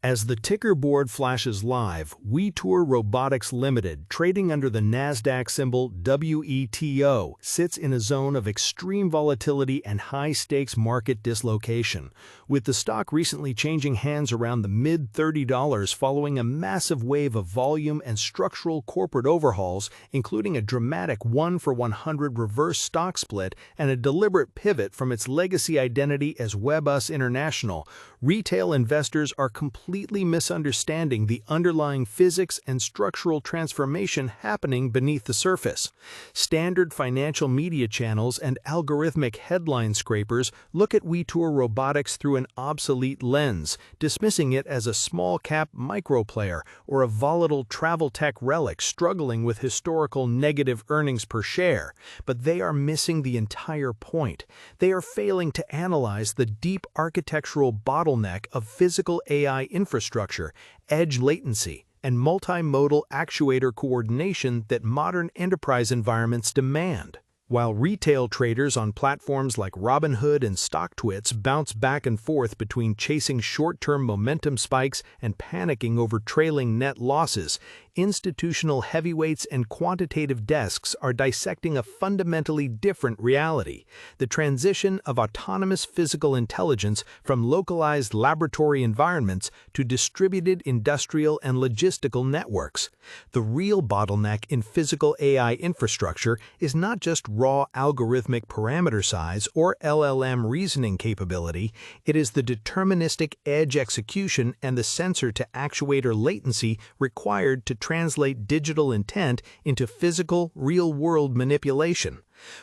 As the ticker board flashes live, WEBTOON Robotics Limited, trading under the NASDAQ symbol WETO, sits in a zone of extreme volatility and high-stakes market dislocation, with the stock recently changing hands around the mid-$30 following a massive wave of volume and structural corporate overhauls, including a dramatic 1-for-100 reverse stock split and a deliberate pivot from its legacy identity as WEBTOON International. Retail investors are completely misunderstanding the underlying physics and structural transformation happening beneath the surface. Standard financial media channels and algorithmic headline scrapers look at WEBTOON Robotics through an obsolete lens, dismissing it as a small-cap microplayer or a volatile travel tech relic struggling with historical negative earnings per share. But they are missing the entire point. They are failing to analyze the deep architectural bottleneck of physical AI infrastructure, edge latency, and multimodal actuator coordination that modern enterprise environments demand. While retail traders on platforms like Robinhood and StockTwits bounce back and forth between chasing short-term momentum spikes and panicking over trailing net losses, institutional heavyweights and quantitative desks are dissecting a fundamentally different reality: the transition of autonomous physical intelligence from localized laboratory environments to distributed industrial and logistical networks. The real bottleneck in physical AI infrastructure is not just raw algorithmic parameter size or LLM reasoning capability, it is the deterministic edge execution and the sensor-to-actuator latency required to translate digital intent into physical, real-world manipulation.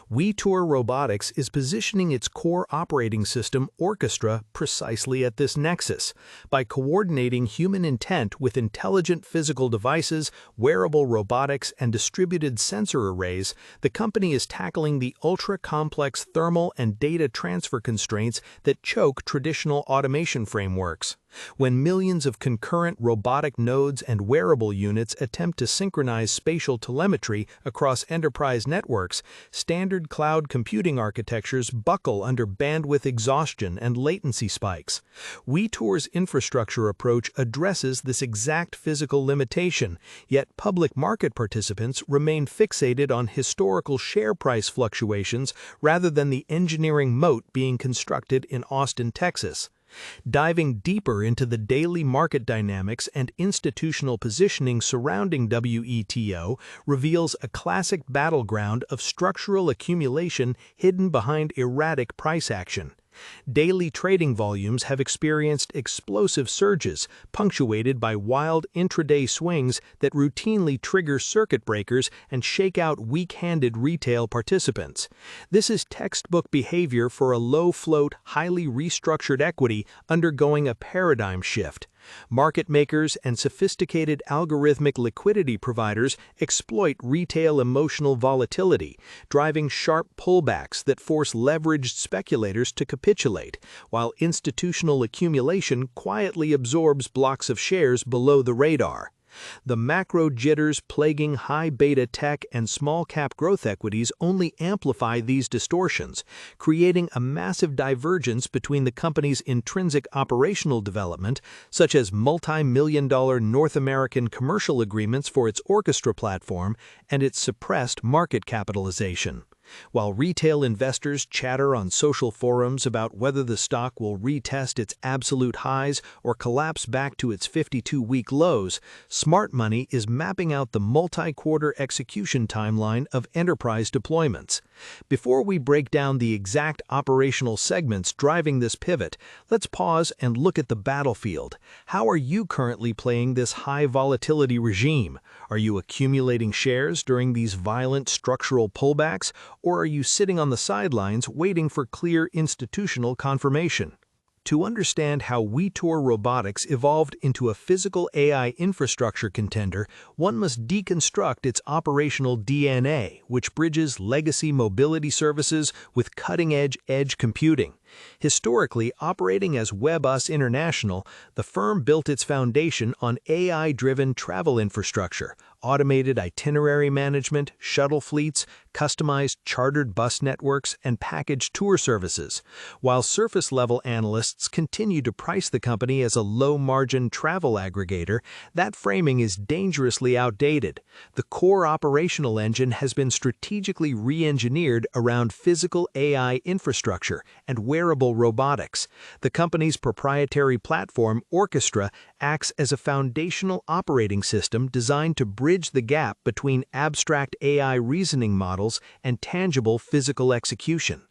WEBTOON Robotics is positioning its core operating system, Orchestra, precisely at this nexus. By coordinating human intent with intelligent physical devices, wearable robotics, and distributed sensor arrays, the company is tackling the ultra-complex thermal and data transfer constraints that choke traditional automation frameworks. When millions of concurrent robotic nodes and wearable units attempt to synchronize spatial telemetry across enterprise networks, standard cloud computing architectures buckle under bandwidth exhaustion and latency spikes. WEBTOON's infrastructure approach addresses this exact physical limitation, yet public market participants remain fixated on historical share price fluctuations rather than the engineering moat being constructed in Austin, Texas. Diving deeper into the daily market dynamics and institutional positioning surrounding WEBTOON reveals a classic battleground of structural accumulation hidden behind erratic price action. Daily trading volumes have experienced explosive surges, punctuated by wild intraday swings that routinely trigger circuit breakers and shake out weak-handed retail participants. This is textbook behavior for a low-float, highly restructured equity undergoing a paradigm shift. Market makers and sophisticated algorithmic liquidity providers exploit retail emotional volatility, driving sharp pullbacks that force leveraged speculators to capitulate, while institutional accumulation quietly absorbs blocks of shares below the radar. The macro jitters plaguing high-beta tech and small-cap growth equities only amplify these distortions, creating a massive divergence between the company's intrinsic operational development, such as multi-million-dollar North American commercial agreements for its Orchestra platform, and its suppressed market capitalization. While retail investors chatter on social forums about whether the stock will retest its absolute highs or collapse back to its 52-week lows, smart money is mapping out the multi-quarter execution timeline of enterprise deployments. Before we break down the exact operational segments driving this pivot, let's pause and look at the battlefield. How are you currently playing this high volatility regime? Are you accumulating shares during these violent structural pullbacks, or are you sitting on the sidelines waiting for clear institutional confirmation? To understand how WEBTOON Robotics evolved into a physical AI infrastructure contender, one must deconstruct its operational DNA, which bridges legacy mobility services with cutting-edge computing. Historically, operating as WebTOON International, the firm built its foundation on AI-driven travel infrastructure, automated itinerary management, shuttle fleets, customized chartered bus networks, and packaged tour services. While surface-level analysts continue to price the company as a low-margin travel aggregator, that framing is dangerously outdated. The core operational engine has been strategically re-engineered around physical AI infrastructure and wearable robotics. The company's proprietary platform, Orchestra, acts as a foundational operating system designed to bridge the gap between abstract AI reasoning models and tangible physical execution.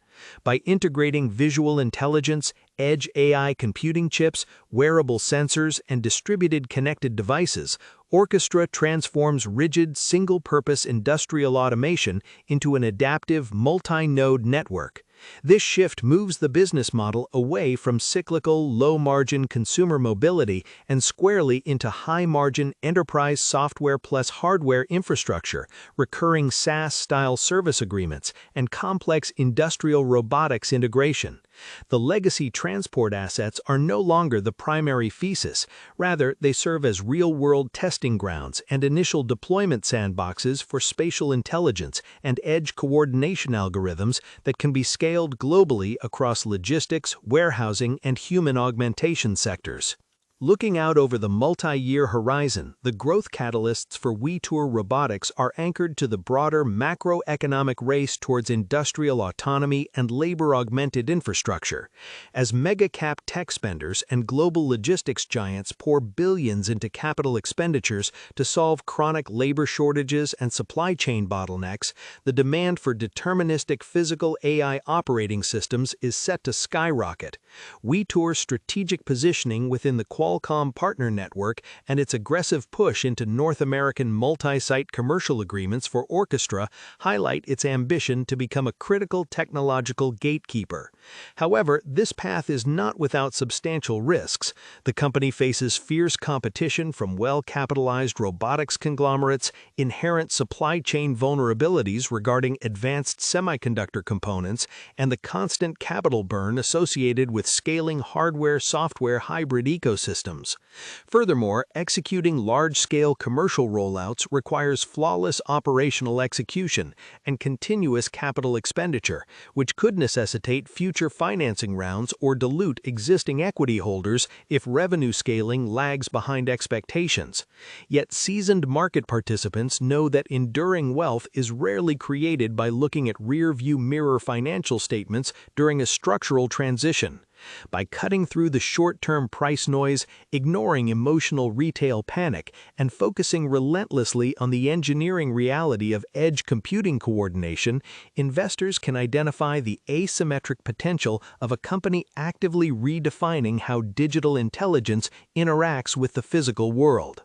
By integrating visual intelligence, edge AI computing chips, wearable sensors, and distributed connected devices, Orchestra transforms rigid, single-purpose industrial automation into an adaptive, multi-node network. This shift moves the business model away from cyclical, low-margin consumer mobility and squarely into high-margin enterprise software plus hardware infrastructure, recurring SaaS-style service agreements, and complex industrial robotics integration. The legacy transport assets are no longer the primary thesis. Rather, they serve as real-world testing grounds and initial deployment sandboxes for spatial intelligence and edge coordination algorithms that can be scaled globally across logistics, warehousing, and human augmentation sectors. Looking out over the multi-year horizon, the growth catalysts for WEBTOON Robotics are anchored to the broader macroeconomic race towards industrial autonomy and labor-augmented infrastructure. As mega-cap tech spenders and global logistics giants pour billions into capital expenditures to solve chronic labor shortages and supply chain bottlenecks, the demand for deterministic physical AI operating systems is set to skyrocket. WEBTOON's strategic positioning within the Qualcomm partner network and its aggressive push into North American multi-site commercial agreements for Orchestra highlight its ambition to become a critical technological gatekeeper. However, this path is not without substantial risks. The company faces fierce competition from well-capitalized robotics conglomerates, inherent supply chain vulnerabilities regarding advanced semiconductor components, and the constant capital burn associated with scaling hardware-software hybrid ecosystems. Furthermore, executing large-scale commercial rollouts requires flawless operational execution and continuous capital expenditure, which could necessitate future financing rounds or dilute existing equity holders if revenue scaling lags behind expectations. Yet seasoned market participants know that enduring wealth is rarely created by looking at rear-view mirror financial statements during a structural transition. By cutting through the short-term price noise, ignoring emotional retail panic, and focusing relentlessly on the engineering reality of edge computing coordination, investors can identify the asymmetric potential of a company actively redefining how digital intelligence interacts with the physical world.